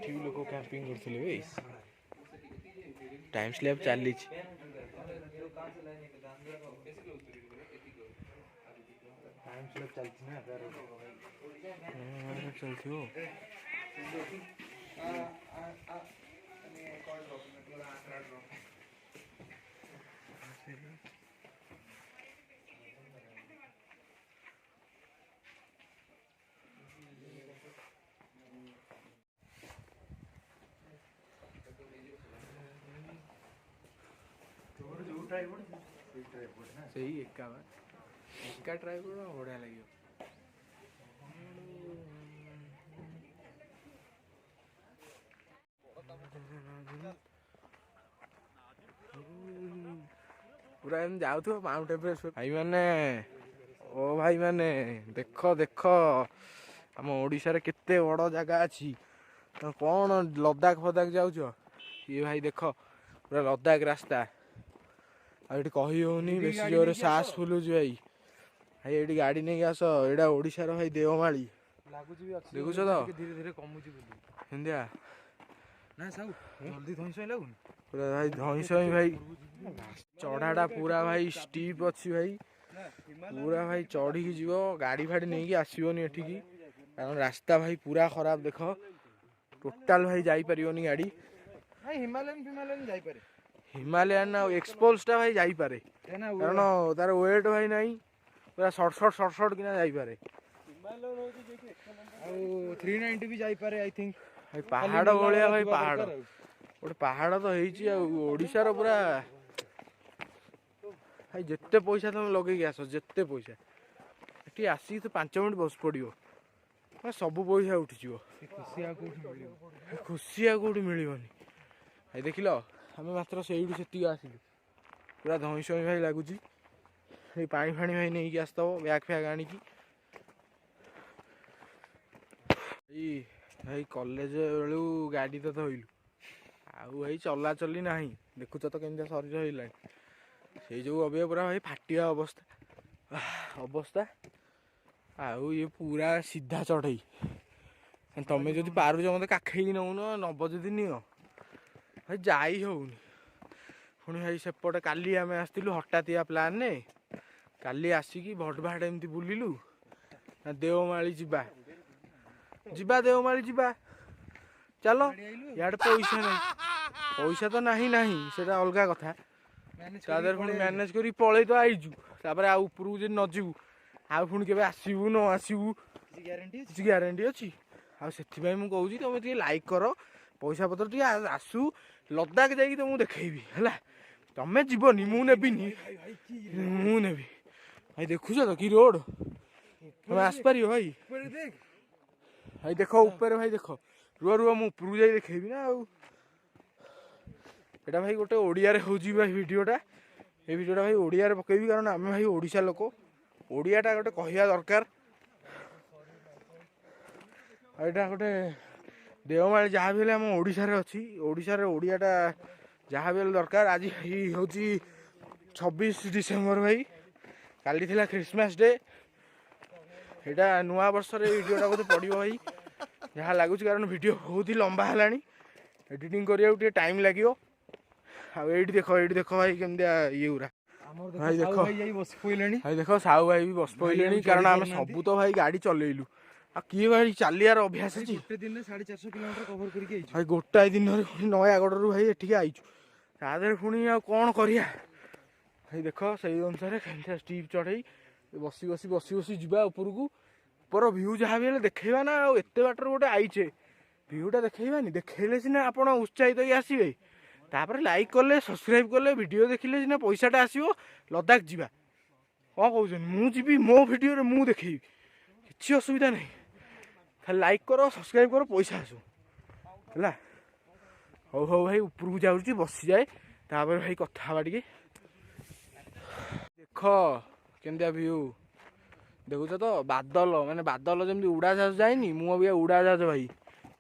एठी भी लोक कैंपिंग करथिले बे टाइम स्लैब चली टाइम स्लैब चलती ना चलती हो सही एका ट्राइपोड बढ़िया लगे पूरा एम जाऊ माउंट एवरेस्ट भाई मैंने ओ भाई मैंने देख देख आम ओडिशा रे केते बड़ जगह अच्छी कौन लद्दाख फदाख जाऊच ये भाई देख पूरा लद्दाख रास्ता आठ कही होनी बेसी जोर सास फुलुच भाई भाई ये गाड़ी नहीं आस एटा ओडिशा रो भाई देवमाली देखुछ तो धीरे धीरे कमुची हिंदिया ना साउ जल्दी धइसई लागुन पूरा भाई धइसई भाई चढ़ाटा पूरा भाई स्टीप अच्छी भाई पूरा भाई चढ़ी की जीव गाड़ी फाड़ी नहीं कि आसबनी एठिकी कारण रास्ता भाई पूरा खराब देख टोटाल भाई जाई परियोनी गाड़ी भाई हिमालयन जाई पारे हिमालयन ना एक्सपल्सटा भाई जाई पारे कारण तार वेट भाई नहीं पूरा शॉर्ट किना जाई पारे हिमालयन होची देखि आ 390 भी जाई पारे आई थिंक भाई पहाड़ भलिया भाई पहाड़ गोटे पहाड़ तो होईची आ ओडिशा रो पूरा भाई जिते पैसा तुम लगे आस जिते पैसा ये आसी तो 5 मिनट बस पड़ो सब पैसा उठिज खुशिया कौटी मिलनी भाई देख लो आम मात्र से आसिलु पूरा धईसई भाई लगुच पानी फाणी भाई नहीं आसतब ब्याग फ्याग आणिकी भाई कॉलेज बेलू गाड़ी तो धोइलु आउ भाई चला चली ना देखुच तो केमती शरीर है से जो अभी पूरा भाई फाटिया अवस्था आउ ये पूरा सीधा चढ़ई तमें जो पारुच मत काखेई नौन नब जदि नियो भाई जाई होनी पुणी भाई सेपटे काली आम आसलु हठातिया प्लान ने काली आसिकी भटभाट एमती बुलिलु ना देवमाली जीवा जीवा देवमाली जीवा चलो यार पैसा नहीं पैसा तो नहीं सेटा अलग कथा पुणी मैनेज कर पलि तो आईजु उपरକୁ जे न जीवु आ पुणी केबे आसीबु न आसीबु किसी ग्यारंटी अच्छी आउ मु कहूँ तुम टे लाइक कर पैसा पत्र टे आसू लद्दाख जाकि तुमको देखी है तमें जीवनी मु नेबिनी मु नेबी भाई देखुच तो कि रोड तुम आसपार भाई भाई देख ऊपर भाई देख रुआ रुआ मु उपरକୁ जाई देखी ना एटा भाई गोटे ओडिया रे होजी भाई वीडियोटा ये वीडियोटा भाई ओडिया रे पकेबी कारण आम भाई ओडिशा लोक ओडियाटा गोटे कहवा दरकार एटा गोटे देवमाली जहाँ भी आम ओडिशा रे अच्छी ओडिशा रे ओडियाटा जहाँ भी दरकार आज हूँ 26 डिसेम्बर भाई काली थिला क्रिसमस डे यहाँ नुआ वर्ष वीडियोटा बोधे पड़ो भाई जहाँ लगुच कारण वीडियो बहुत ही लंबा है एडिटिंग करिया टाइम लगे ये देख भाई केमती ये गुरा भाई देख भाई देख साहू भाई भी बस पड़े कारण आम सबू तो भाई गाड़ी चलैलु किए भाई चलियार अभ्यास अच्छी भाई गोटाए दिन नयागढ़ रू भाई एठिक आईचु तादे पुणी कौन करिया भाई देख से अनुसार स्टीप चढ़ई बसी बसी बसी बसी जा उपरकू ऊपर भ्यू जहाँ भी देखा ना एत बाटर गोटे आईचे भ्यूटा देखनी देखले सीना आप उत्साहित हो आसवे तापर लाइक कले सब्सक्राइब कले वीडियो देखिले सीना पैसाटा आसो लद्दाख जावा कौन कौन मुझी मो वीडियो मु देखी किसी असुविधा नहीं खाली लाइक करो सब्सक्राइब करो पैसा आसो है हौ हौ भाई उपरकू जाऊँगी बसी जाए तापर भाई कथा टे देख केमतिया व्यू देखुच तो बादल माने बादल जमी उड़ा जहाज जाए मु अभी उड़ा जहाज भाई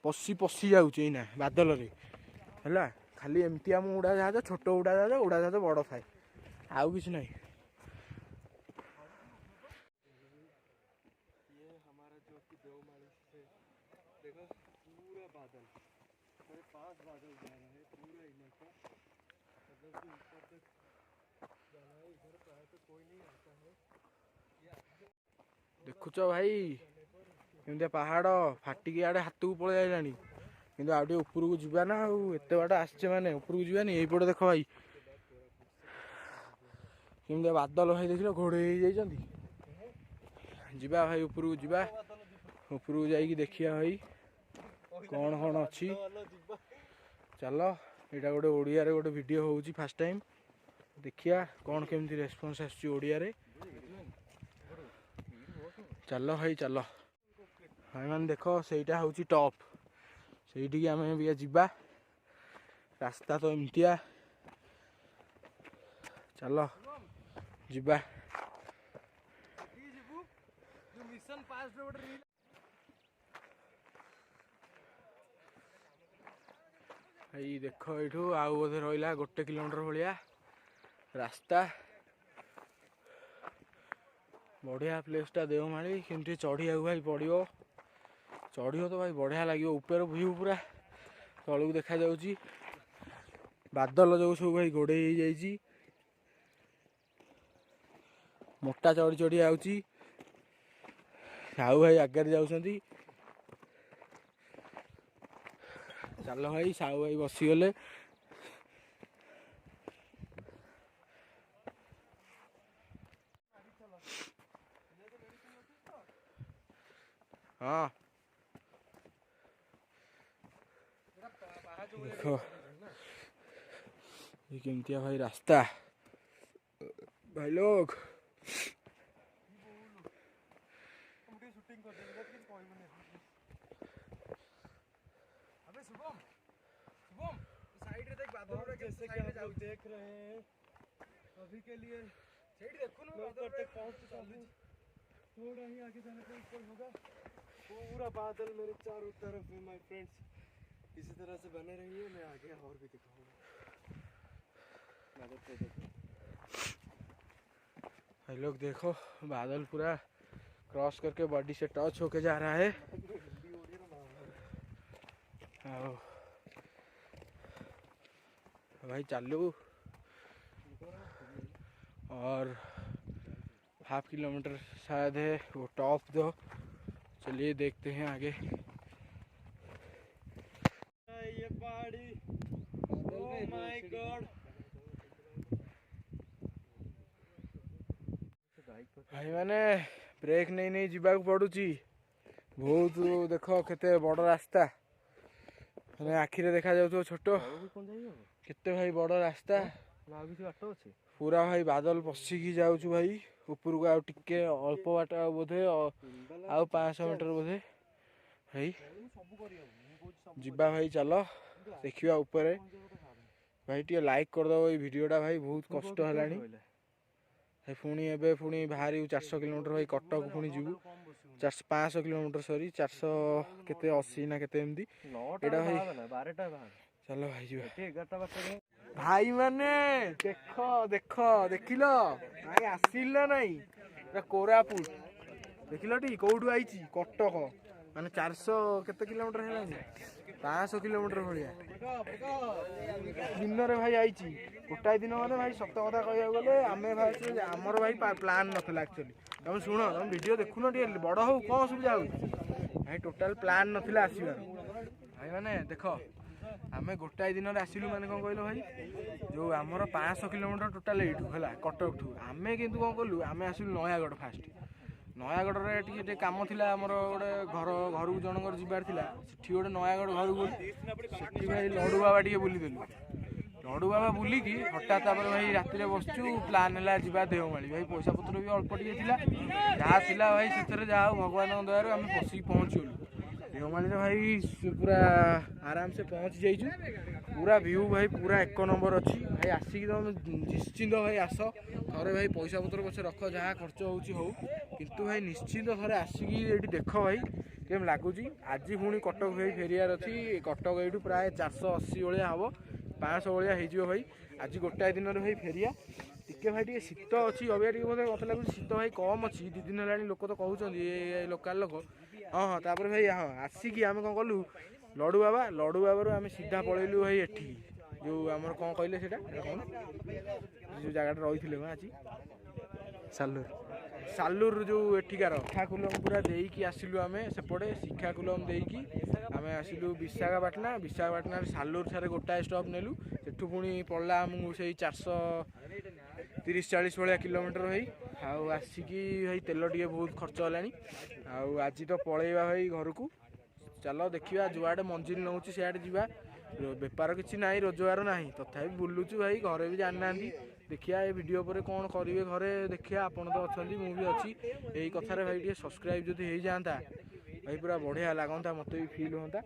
पशी पशी जाऊँ ना बादल है खाली एमती आम उड़ा जहाज छोट उड़ा जहाज बड़ थाए आउ किसी ना ଦେଖୁଛ ଭାଇ କେମିତିଆ ପାହାଡ଼ ଫାଟିକି ଆଡ଼େ ହାତକୁ ପଳେଇ ଆଇଲାଣି, କିନ୍ତୁ ଆଉ ଟିକେ ଉପରକୁ ଯିବା ନା। ଆଉ ଏତେ ବାଟ ଆସିଛେ ମାନେ ଉପରକୁ ଯିବାନି। ଏଇପଟେ ଦେଖ ଭାଇ କେମିତିଆ ବାଦଲ ଭାଇ, ଦେଖିଲ ଘୋଡ଼େଇ ହେଇଯାଇଛନ୍ତି। ଯିବା ଭାଇ ଉପରକୁ ଯିବା, ଉପରକୁ ଯାଇକି ଦେଖିବା ଭାଇ କ'ଣ କ'ଣ ଅଛି। ଚାଲ, ଏଇଟା ଗୋଟେ ଓଡ଼ିଆରେ ଗୋଟେ ଭିଡ଼ିଓ ହେଉଛି ଫାର୍ଷ୍ଟ ଟାଇମ୍। ଦେଖିବା କ'ଣ କେମିତି ରେସ୍ପନ୍ସ ଆସୁଛି ଓଡ଼ିଆରେ। ଚାଲ ଭାଇ ଚାଲ ଭାଇମାନେ, ଦେଖ ସେଇଟା ହେଉଛି ଟପ୍, ସେଇଠିକି ଆମେ ବି ଯିବା। ରାସ୍ତା ତ ଏମିତିଆ, ଚାଲ ଯିବା। ଏଇ ଦେଖ ଏଇଠୁ ଆଉ ବୋଧେ ରହିଲା 1 କିଲୋମିଟର ଭଳିଆ ରାସ୍ତା। ବଢ଼ିଆ ପ୍ଲେସ୍ଟା ଦେଓମାଳି। କେମିତି ଚଢ଼ିବାକୁ ଭାଇ ପଡ଼ିବ, ଚଢ଼ିବ ତ ଭାଇ ବଢ଼ିଆ ଲାଗିବ। ଉପର ଭ୍ୟୁ ପୁରା ତଳକୁ ଦେଖାଯାଉଛି, ବାଦଲ ଯୋଉ ସବୁ ଭାଇ ଘୋଡ଼େଇ ହେଇଯାଇଛି। ମୋଟା ଚଢ଼ି ଚଢ଼ି ଯାଉଛି, ସାହୁ ଭାଇ ଆଗରେ ଯାଉଛନ୍ତି। ଚାଲ ଭାଇ, ସାହୁ ଭାଇ ବସିଗଲେ। ହଁ ଦେଖ ये केमतिया भाई रास्ता भाई लोग। जैसे कि आप लोग देख रहे हैं अभी के लिए थोड़ा ही आगे जाने पर ऊपर होगा। पूरा बादल मेरे चारों तरफ है माय फ्रेंड्स। इसी तरह से बने रहिए, मैं आगे और भी दिखाऊंगा। भाई लोग देखो, बादल पूरा क्रॉस करके बॉडी से टच होके जा रहा है। भाई चालू और 1/2 किलोमीटर शायद है वो टॉप जो। चलिए देखते हैं आगे। ये पहाड़ी, ओह माय गॉड। भाई मैंने ब्रेक नहीं नहीं जीवा पड़ुची। बहुत देख केते बड़ रास्ता, आखिरे देखा जाऊ छोट, केते भाई बड़ रास्ता। पूरा भाई बादल पशिकी जाऊँ भाई उपरକୁ ଆଉ ଟିକେ ଅଳ୍ପ ବାଟ ବୋଧେ ଆଉ 500 ମିଟର ବୋଧେ ଭାଇ ଯିବା। ଭାଇ ଚାଲ ଦେଖିବା ଉପରେ। ଭାଇ ଟିକେ ଲାଇକ୍ କରିଦେବ ଏଇ ଭିଡ଼ିଓଟା ଭାଇ, ବହୁତ କଷ୍ଟ ହେଲାଣି ଭାଇ। ପୁଣି ଏବେ ପୁଣି ବାହାରିବୁ 400 କିଲୋମିଟର ଭାଇ, କଟକ ପୁଣି ଯିବୁ 500 କିଲୋମିଟର ସରି 400 କେତେ 80 ନା କେତେ ଏମିତି ଏଇଟା ଭାଇ। ଚାଲ ଭାଇ ଯିବା। भाई माने देख देख देखिल भाई आसिल नाई कोरापुट देखिल टी कौटू आई कटक माने 400 केते किलोमीटर है 500 किलोमीटर भाया दिन रे भाई आई गोटाए दिन मैंने भाई सत कथा कह गले आम भाई आमर भाई प्लान नाला एक्चुअली। तुम शुण तुम वीडियो देखुन टे बड़ हो कौन सुविधा हो भाई, टोटाल प्लान नाला आसबार भाई। माने देख आमे गोटाए दिन आसिलु माने कौन कहल भाई, जो आमर 500 किलोमीटर टोटाल एठू है कटक ठू। आमे किंतु कौन कलु आमे आसिलु नयागढ़ फास्ट। नयागढ़ रे टे काम थिला आमर गोटे घर को जनकर जीवार थिला, सेठी गोटे नयागढ़ घर को सेठी भाई लडू बाबा टे बुली देलु। लडू बाबा बुलिकी हठात भाई राति बसचु प्लान है जीवा देवमाली। भाई पैसा पत्र भी अल्प टे थिला, जहाँ थिला भाई से जहाँ भगवान दयार आम बसिक पहुँचगलु देवमाली भाई। पूरा आराम से पहुँच जाइए। पूरा व्यू भाई पूरा 1 नंबर अच्छी भाई। आसिक तुम निश्चिंत भाई आस थे भाई, पैसा पत्र पछे रख जहाँ खर्च हो किंतु भाई निश्चिंत थे आसिक ये देख भाई केम लगुच। आज पुणी कटक भाई फेरियार अच्छी। कटक ये प्राय 480 भाया हम 500 भाया हो भाई। आज गोटाए दिन भाई फेरिया टिके भाई टे शीत अच्छी अबिया टे मतलब मत लगुच शीत भाई कम अच्छी। 2 दिन है लोक तो कहते लोकाल लोक। हाँ हाँ तापर भाई हाँ आसिकी आम कौन कलु लडू बाबा आम सीधा पलैलु भाई एठी जो आम कौन कहले से कौन जो जगह रही आज सालूर सालूर जो एठिकार शिखाकुलम पूरा देकी आसिलु आम सेपटे शिखाकुलम देकी आम आसिलु विशाखापाटना सालूर सारे गोटाए स्टॉप नेलु सेठू पुणी पड़ला आमको से 430-40 भाया किलोमीटर भाई आसिकी भाई तेल टे बहुत खर्च होलानी आज तो पलैबा भाई घर को चल देखा जुआडे मंजिल नौ सियाड़े जा बेपार किसी ना रोजगार ना तथा बुलुचु भाई घरे भी जाना देखिए ये वीडियो पर कौन करेंगे घरे देखिए आपन तो अच्छा मुझे अच्छी यही कथार भाई टे सब्सक्राइब जो हो जाता भाई पूरा बढ़िया लगता मत भी फिल होता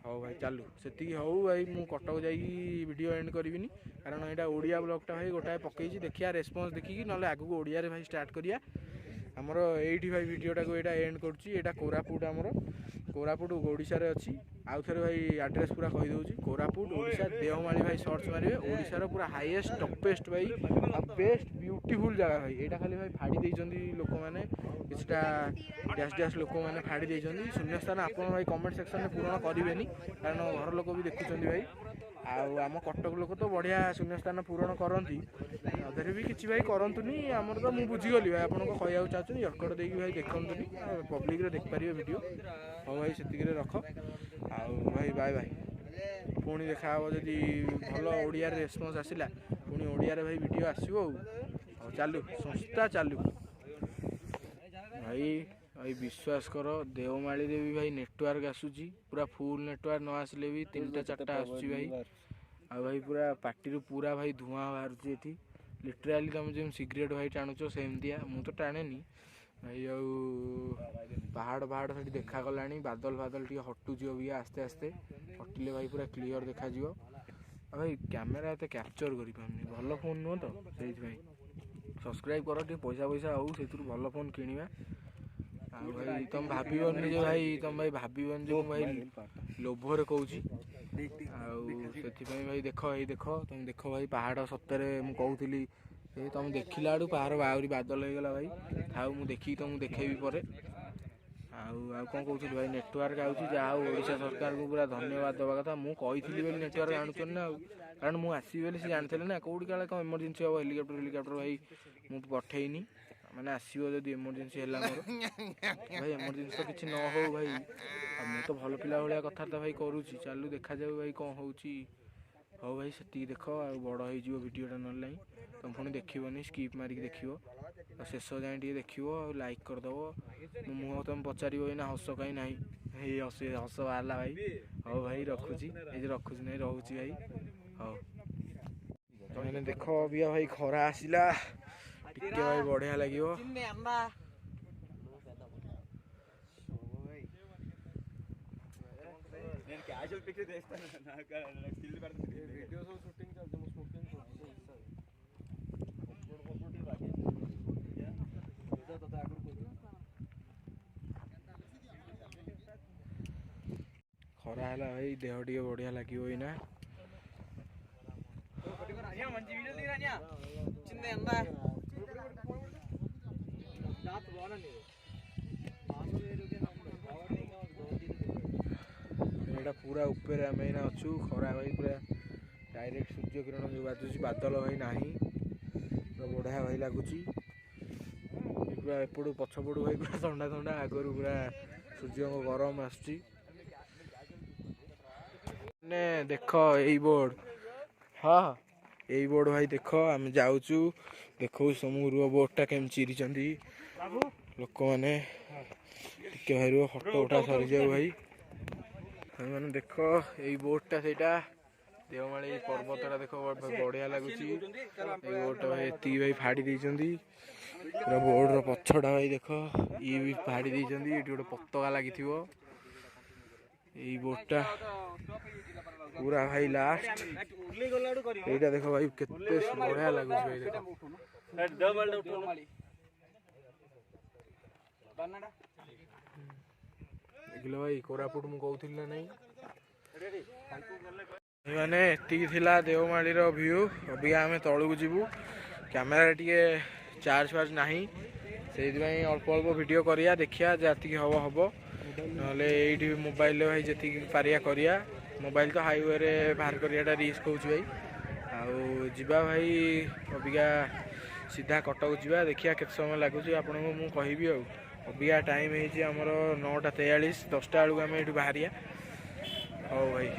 हाँ भाई चलू से हूँ भाई मु कटक जाइए वीडियो एंड करी कारण यहाँ ओडिया ब्लॉगटा भाई गोटाए पकई देखिए रेस्पन्स देखिकी ना आगू ओडिया भाई स्टार्ट करिया आमर ये भाई वीडियोटा को यहाँ एंड करा कोरापुट आमर कोरापुट ओडिशा रे अच्छी आउ थे भाई एड्रेस पूरा कहीदे कोरापुट ओडिशा देवमाली भाई सर्च मारे ओडिशार पूरा हाईएस्ट टपेस्ट भाई बेस्ट ब्यूटीफुल जगह भाई यहाँ खाली भाई फाड़ी देइछंती लोक मैंने किछटा डैश डैश लोक मैंने फाड़ी देइछंती शून्य स्थान आप भाई कमेंट सेक्शन में पूरण करेंगे कारण घर लोक भी देखुं भाई आम कटक लोक तो बढ़िया शून्य स्थान पूरण करती अधरे भी किसी भाई करतुनी आमर तो मुझे बुझीगली भाई आपको कहूँ चाहूँ यर्कट देकी भाई देखनी पब्लिक देखिपारे वीडियो हाँ भाई से रख भाई बाय बाय पुणी देखा जदि भल ओडिया रेस्पन्स आसला पुणी ओडिया भाई वीडियो आसो चालू संस्था चालू भाई भाई विश्वास कर देवमाली रे भी भाई नेटवर्क आसूची पूरा फुल नेटवर्क न आसले भी 3टा 4टा आसूची भाई आ भाई पूरा पार्टी पूरा भाई धुआं बाहर लिटराली तुम जो सिगरेट भाई टाणुच सेमतिया मु तो टाणे भाई पहाड़ पहाड़ से देखा गलानी बादल बादल टी हटुची अभी आस्ते आस्ते हटिले भाई पूरा क्लियर देखा भाई कैमेरा एत कैप्चर कर भल फोन नुह तो से सब्सक्राइब कर पैसा पैसा आउ से भल फोन किणवा भाई तुम भाबनी जो भाई तुम भाई भाबनी जो भाई लोभर कहूँ भाई देख ये देख तुम देख भाई पहाड़ सतरे मुझे तुम देखला आड़ू पहाड़ आहरी बादल हो गला भाई थाऊ मुझे देखी तुमको देखेबी पर कौन कहूँ भाई नेटवर्क आउची जहाँ ओडिशा सरकार को पूरा धन्यवाद दवा कथा मुझे नेटवर्क आणुचन ना कारण मुझे आसबी बोली से जानते ना कौटी काले कौन इमरजेंसी हम हेलिकप्टर भाई मुझे पठेनी मैंने आसो जब इमरजेंसी है मोर भाई इमरजेंसी तो किसी न हो भाई मुझे तो भल पिला भाया कथा भाई करुँची चलू देखा जाऊ भाई कौन हो भाई से देख बड़ हो वीडियोटा ना तुम पुणी देखनी स्किप मारिक देख शेष जाए देख लाइक करदेव मो मुँह तुम पचार ना हस कहीं ना हस बाहर भाई हाँ भाई रखुची रखुची नहीं रोची भाई हाँ मैंने देख अभी भाई खरा आसला टिके भाई बढ़िया लगे खरा है भाई देह टे बढ़िया लगे ना पूरा ऊपर आम अच्छू खरा भाई पूरा डायरेक्ट सूर्य किरण जो बाजुची बादल भाई ना बढ़िया भाई लगुच पूरा एपटू पछपटू भाई पूरा ठंडा ठंडा आगर पूरा सूर्य को गरम आसुची देख यही बोर्ड हाँ यही बोर्ड भाई देख आम जाऊँ देखो समूह बोर्डटा केम चिरी लोक मैंने टिके भाई रुह फटो उठा सरी जाऊ भाई मैंने देख यही बोर्डटा से देवमाली पर्वतटा देख बढ़िया लगुच बोर्डटा भाई एति भाई फाड़ी देइछंती पूरा बोर्डर पछटा भाई देख ये भी फाड़ी देइछंती ये गोटे पताका लगी यही बोर्डटा पूरा भाई लास्ट यहीटा देख भाई केते बढ़िया लगुच भाई देख देखिल भाई कोरापुट मु कहूଥିଲି ना नहीं मैंने एति देवमाली व्यू अभी आम तलू जीवु कैमेरा टी चार्ज फार्ज ना से अल्प अल्प वीडियो करिया देखिया जी हम हम नहले ये मोबाइल भाई जी पारिया करिया मोबाइल तो हाईवे रे बाहर करियाटा रिस्क होची भाई आउ जीवा भाई अबिका सीधा कटक जीवा देखिया केते समय लागुची आपनको मु कहबी आ अबिका टाइम है आमर 9:43 10टा बेलू आम ये बाहरिया। हौ भाई